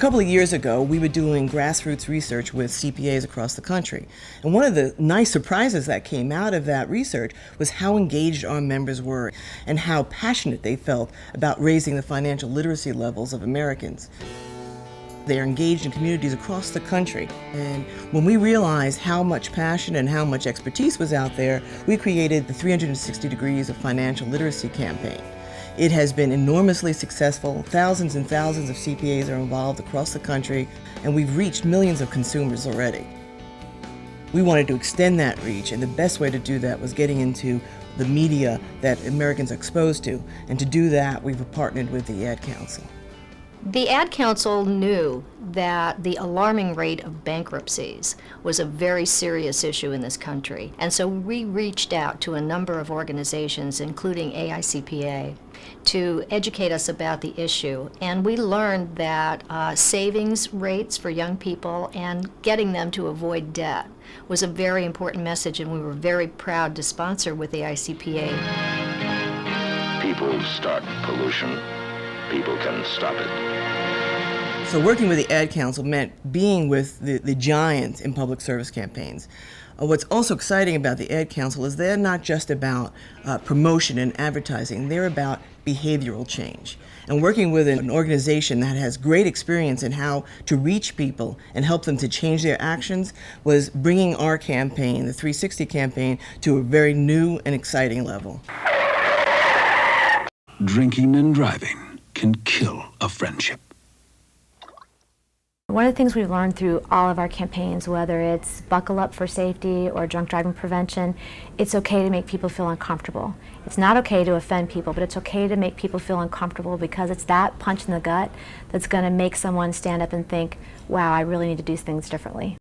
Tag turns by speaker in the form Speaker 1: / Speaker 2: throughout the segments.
Speaker 1: couple of years ago, we were doing grassroots research with CPAs across the country. And one of the nice surprises that came out of that research was how engaged our members were and how passionate they felt about raising the financial literacy levels of Americans. They're engaged in communities across the country. And when we realized how much passion and how much expertise was out there, we created the 360 Degrees of Financial Literacy campaign. It has been enormously successful. Thousands and thousands of CPAs are involved across the country, and we've reached millions of consumers already. We wanted to extend that reach, and the best way to do that was getting into the media that Americans are exposed to. And to do that, we've partnered with the Ad Council.
Speaker 2: The Ad Council knew that the alarming rate of bankruptcies was a very serious issue in this country. And so we reached out to a number of organizations, including AICPA, to educate us about the issue. And we learned that savings rates for young people and getting them to avoid debt was a very important message, and we were very proud to sponsor with AICPA.
Speaker 3: People start pollution. People can stop it.
Speaker 1: So working with the Ad Council meant being with the giants in public service campaigns. What's also exciting about the Ad Council is they're not just about promotion and advertising, they're about behavioral change. And working with an organization that has great experience in how to reach people and help them to change their actions was bringing our campaign, the 360 campaign, to a very new and exciting level.
Speaker 4: Drinking and driving can kill a friendship.
Speaker 5: One of the things we've learned through all of our campaigns, whether it's Buckle Up for Safety or Drunk Driving Prevention, it's okay to make people feel uncomfortable. It's not okay to offend people, but it's okay to make people feel uncomfortable because it's that punch in the gut that's going to make someone stand up and think, wow, I really need to do things differently.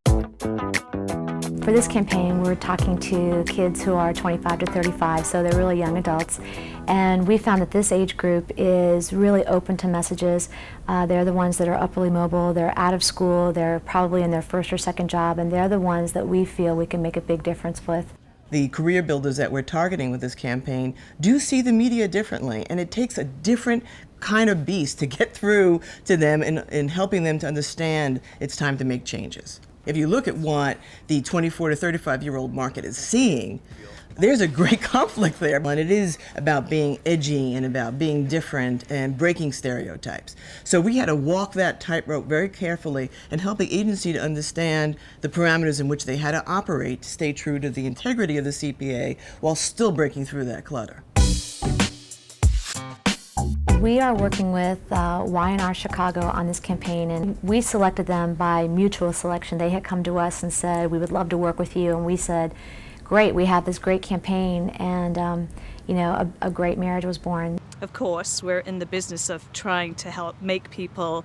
Speaker 5: For this campaign, we're talking to kids who are 25 to 35, so they're really young adults. And we found that this age group is really open to messages. They're the ones that are upwardly mobile, they're out of school, they're probably in their first or second job, and they're the ones that we feel we can make a big difference with.
Speaker 1: The career builders that we're targeting with this campaign do see the media differently, and it takes a different kind of beast to get through to them in helping them to understand it's time to make changes. If you look at what the 24 to 35-year-old market is seeing, there's a great conflict there. And it is about being edgy and about being different and breaking stereotypes. So we had to walk that tightrope very carefully and help the agency to understand the parameters in which they had to operate to stay true to the integrity of the CPA while still breaking through that clutter.
Speaker 5: We are working with Y&R Chicago on this campaign, and we selected them by mutual selection. They had come to us and said, we would love to work with you, and we said, great, we have this great campaign, and you know, a great marriage was born.
Speaker 6: Of course, we're in the business of trying to help make people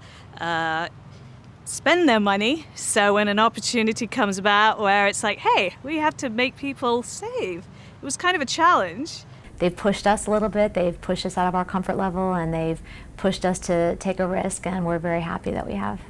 Speaker 6: spend their money, so when an opportunity comes about where it's like, hey, we have to make people save, it was kind of a challenge.
Speaker 5: They've pushed us a little bit, they've pushed us out of our comfort level, and they've pushed us to take a risk, and we're very happy that we have.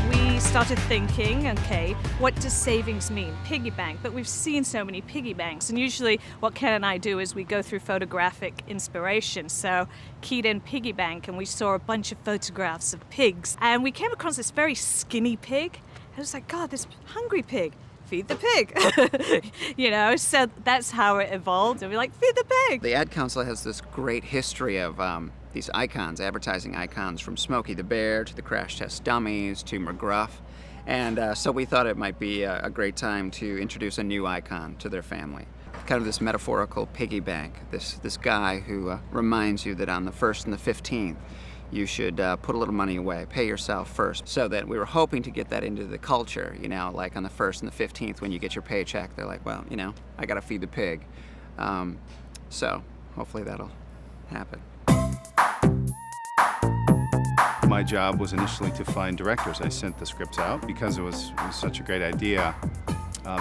Speaker 6: We started thinking, okay, what does savings mean? Piggy bank, but we've seen so many piggy banks, and usually what Ken and I do is we go through photographic inspiration. So keyed in piggy bank, and we saw a bunch of photographs of pigs, and we came across this very skinny pig. I was like, God, this hungry pig. Feed the pig, you know, so that's how it evolved, and we're like, feed the pig.
Speaker 7: The Ad Council has this great history of these icons, advertising icons, from Smokey the Bear to the Crash Test Dummies to McGruff, and so we thought it might be a great time to introduce a new icon to their family. Kind of this metaphorical piggy bank, this guy who reminds you that on the 1st and the 15th, you should put a little money away, pay yourself first. So that we were hoping to get that into the culture, you know, like on the 1st and the 15th when you get your paycheck, they're like, well, you know, I gotta feed the pig. So hopefully that'll happen.
Speaker 8: My job was initially to find directors. I sent the scripts out because it was such a great idea.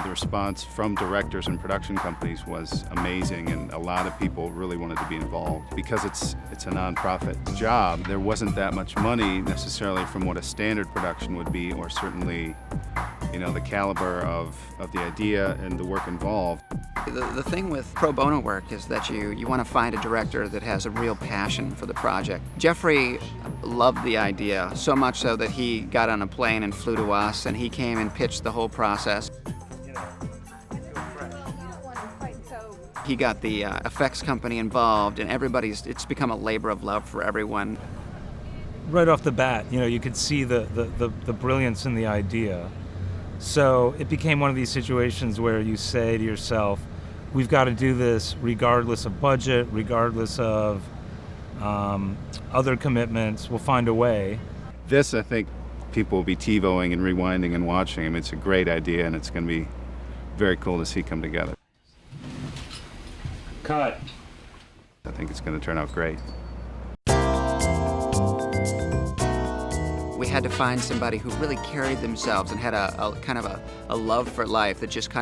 Speaker 8: The response from directors and production companies was amazing, and a lot of people really wanted to be involved. Because it's a nonprofit job, there wasn't that much money necessarily from what a standard production would be, or certainly, you know, the caliber of the idea and the work involved.
Speaker 7: The thing with pro bono work is that you want to find a director that has a real passion for the project. Jeffrey loved the idea, so much so that he got on a plane and flew to us, and he came and pitched the whole process. He got the effects company involved, and it's become a labor of love for everyone.
Speaker 9: Right off the bat, you could see the brilliance in the idea. So it became one of these situations where you say to yourself, we've got to do this regardless of budget, regardless of other commitments. We'll find a way.
Speaker 8: This, I think, people will be TiVoing and rewinding and watching. I mean, it's a great idea, and it's going to be very cool to see come together.
Speaker 9: Cut.
Speaker 8: I think it's going to turn out great.
Speaker 7: We had to find somebody who really carried themselves and had a kind of a love for life that just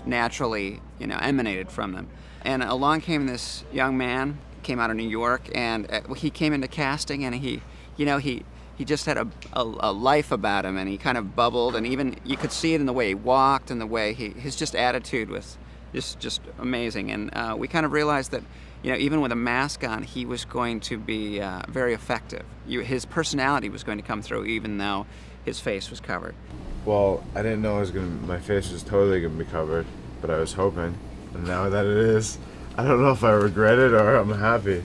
Speaker 7: naturally, emanated from them. And along came this young man, came out of New York, and he came into casting, and he just had a life about him, and he kind of bubbled, and even you could see it in the way he walked and the way his just attitude was just amazing. And we kind of realized that, even with a mask on, he was going to be very effective. His personality was going to come through, even though his face was covered.
Speaker 10: Well, I didn't know my face was totally gonna be covered, but I was hoping. And now that it is, I don't know if I regret it or I'm happy.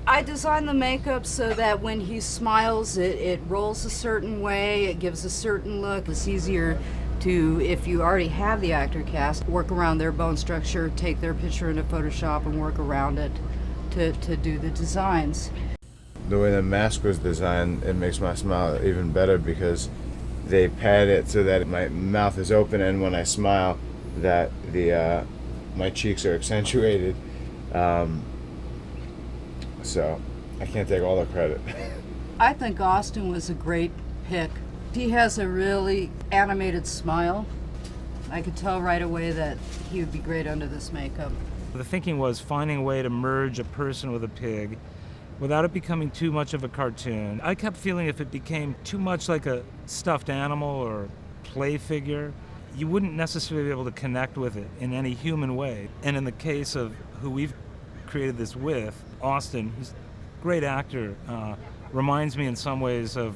Speaker 11: I designed the makeup so that when he smiles, it rolls a certain way, it gives a certain look. It's easier to, if you already have the actor cast, work around their bone structure, take their picture into Photoshop and work around it to do the designs.
Speaker 10: The way the mask was designed, it makes my smile even better because they pad it so that my mouth is open, and when I smile, that my cheeks are accentuated. So I can't take all the credit.
Speaker 11: I think Austin was a great pick. He has a really animated smile. I could tell right away that he would be great under this makeup.
Speaker 9: The thinking was finding a way to merge a person with a pig without it becoming too much of a cartoon. I kept feeling if it became too much like a stuffed animal or play figure, you wouldn't necessarily be able to connect with it in any human way. And in the case of who we've created this with, Austin, who's a great actor, reminds me in some ways of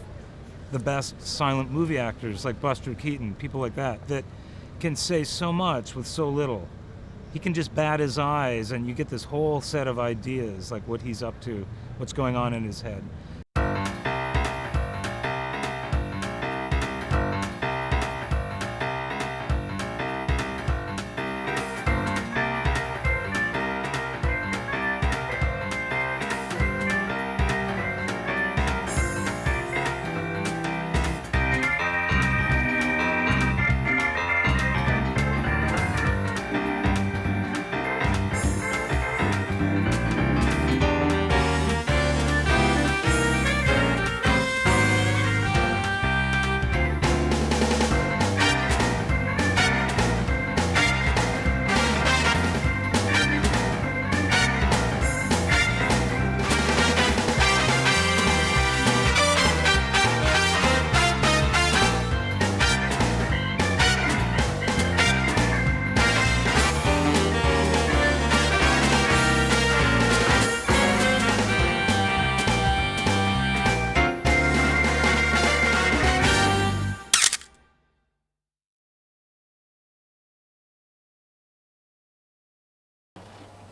Speaker 9: the best silent movie actors like Buster Keaton, people like that can say so much with so little. He can just bat his eyes and you get this whole set of ideas, like what he's up to, what's going on in his head.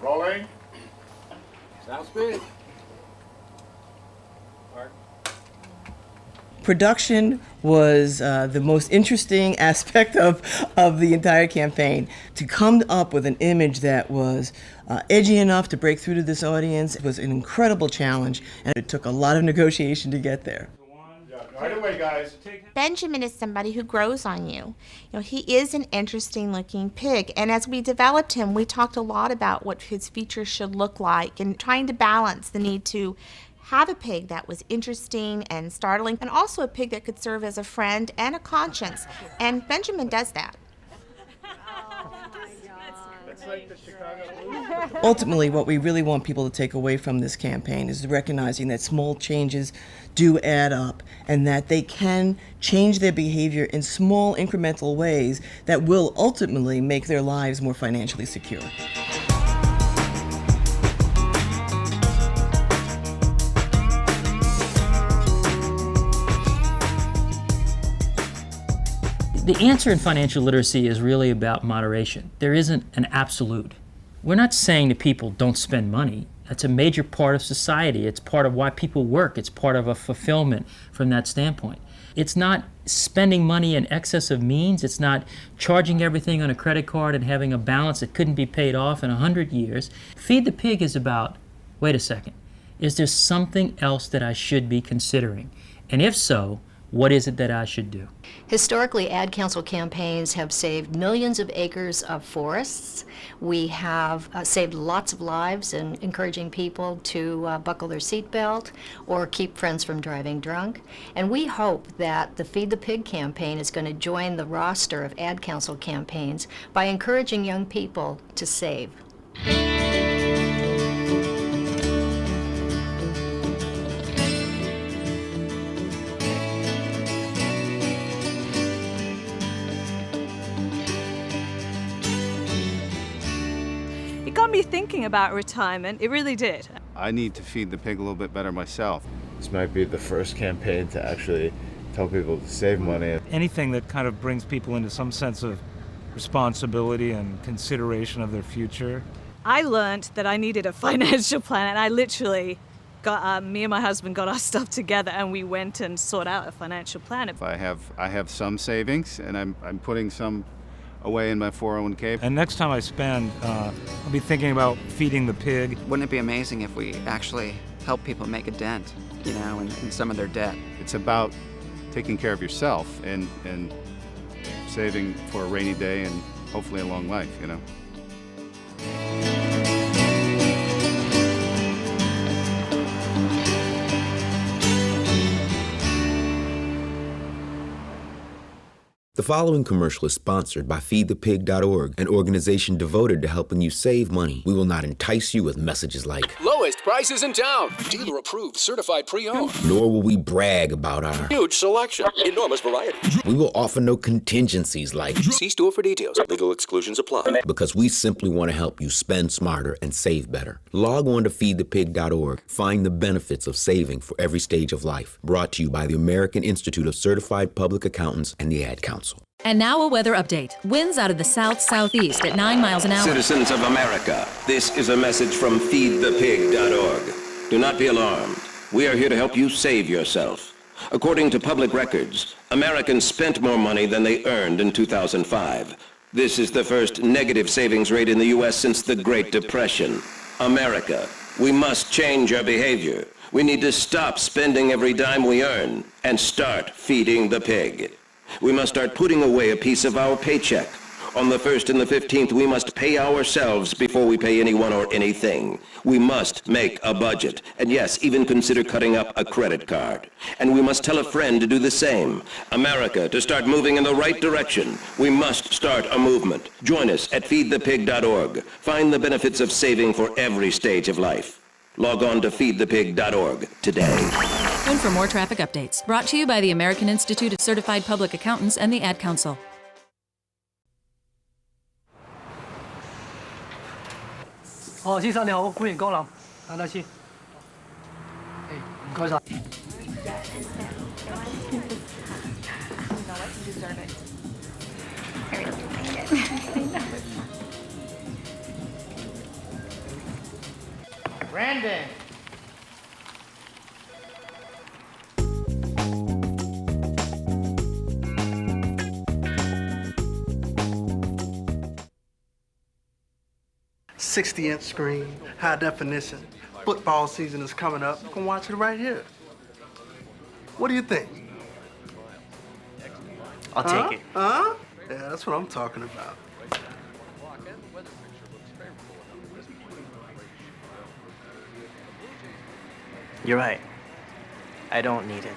Speaker 10: Rolling.
Speaker 12: Sounds good.
Speaker 1: Production was the most interesting aspect of the entire campaign. To come up with an image that was edgy enough to break through to this audience was an incredible challenge, and it took a lot of negotiation to get there.
Speaker 10: Right away, guys.
Speaker 13: Benjamin is somebody who grows on you. He is an interesting looking pig, and as we developed him, we talked a lot about what his features should look like and trying to balance the need to have a pig that was interesting and startling, and also a pig that could serve as a friend and a conscience, and Benjamin does that.
Speaker 1: Ultimately, what we really want people to take away from this campaign is recognizing that small changes do add up and that they can change their behavior in small incremental ways that will ultimately make their lives more financially secure.
Speaker 14: The answer in financial literacy is really about moderation. There isn't an absolute. We're not saying to people, don't spend money. That's a major part of society. It's part of why people work. It's part of a fulfillment from that standpoint. It's not spending money in excess of means. It's not charging everything on a credit card and having a balance that couldn't be paid off in 100 years. Feed the Pig is about, wait a second, is there something else that I should be considering? And if so, what is it that I should do?
Speaker 2: Historically, ad council campaigns have saved millions of acres of forests. We have saved lots of lives in encouraging people to buckle their seatbelt or keep friends from driving drunk. And we hope that the Feed the Pig campaign is going to join the roster of ad council campaigns by encouraging young people to save.
Speaker 6: It got me thinking about retirement. It really did.
Speaker 8: I need to feed the pig a little bit better myself.
Speaker 10: This might be the first campaign to actually tell people to save money.
Speaker 9: Anything that kind of brings people into some sense of responsibility and consideration of their future.
Speaker 6: I learned that I needed a financial plan, and I literally got me and my husband got our stuff together, and we went and sought out a financial plan.
Speaker 8: I have some savings, and I'm putting some away in my 401k.
Speaker 9: And next time I spend, I'll be thinking about feeding the pig.
Speaker 7: Wouldn't it be amazing if we actually help people make a dent, you know, in some of their debt?
Speaker 8: It's about taking care of yourself and saving for a rainy day and hopefully a long life, you know.
Speaker 15: The following commercial is sponsored by feedthepig.org, an organization devoted to helping you save money. We will not entice you with messages like
Speaker 16: lowest prices in town, dealer approved, certified pre-owned.
Speaker 15: Nor will we brag about our
Speaker 16: Huge selection, enormous variety.
Speaker 15: We will offer no contingencies like
Speaker 16: See store for details. Legal exclusions apply.
Speaker 15: because we simply want to help you spend smarter and save better. Log on to feedthepig.org. Find the benefits of saving for every stage of life. Brought to you by the American Institute of Certified Public Accountants and the Ad Council.
Speaker 17: And now a weather update. Winds out of the south-southeast at 9 miles an hour.
Speaker 3: Citizens of America, this is a message from feedthepig.org. Do not be alarmed. We are here to help you save yourself. According to public records, Americans spent more money than they earned in 2005. This is the first negative savings rate in the U.S. since the Great Depression. America, we must change our behavior. We need to stop spending every dime we earn and start feeding the pig. We must start putting away a piece of our paycheck. On the 1st and the 15th, we must pay ourselves before we pay anyone or anything. We must make a budget, and yes, even consider cutting up a credit card. And we must tell a friend to do the same. America, to start moving in the right direction, we must start a movement. Join us at feedthepig.org. Find the benefits of saving for every stage of life. Log on to feedthepig.org today.
Speaker 17: And for more traffic updates, brought to you by the American Institute of Certified Public Accountants and the Ad Council.
Speaker 18: Oh, 先生你好，歡迎光臨，等等先。唔該晒。
Speaker 19: Brandon.
Speaker 20: $60-inch screen, high definition. Football season is coming up. You can watch it right here. What do you think?
Speaker 18: I'll take it.
Speaker 20: Huh? Yeah, that's what I'm talking about.
Speaker 18: You're right. I don't need it.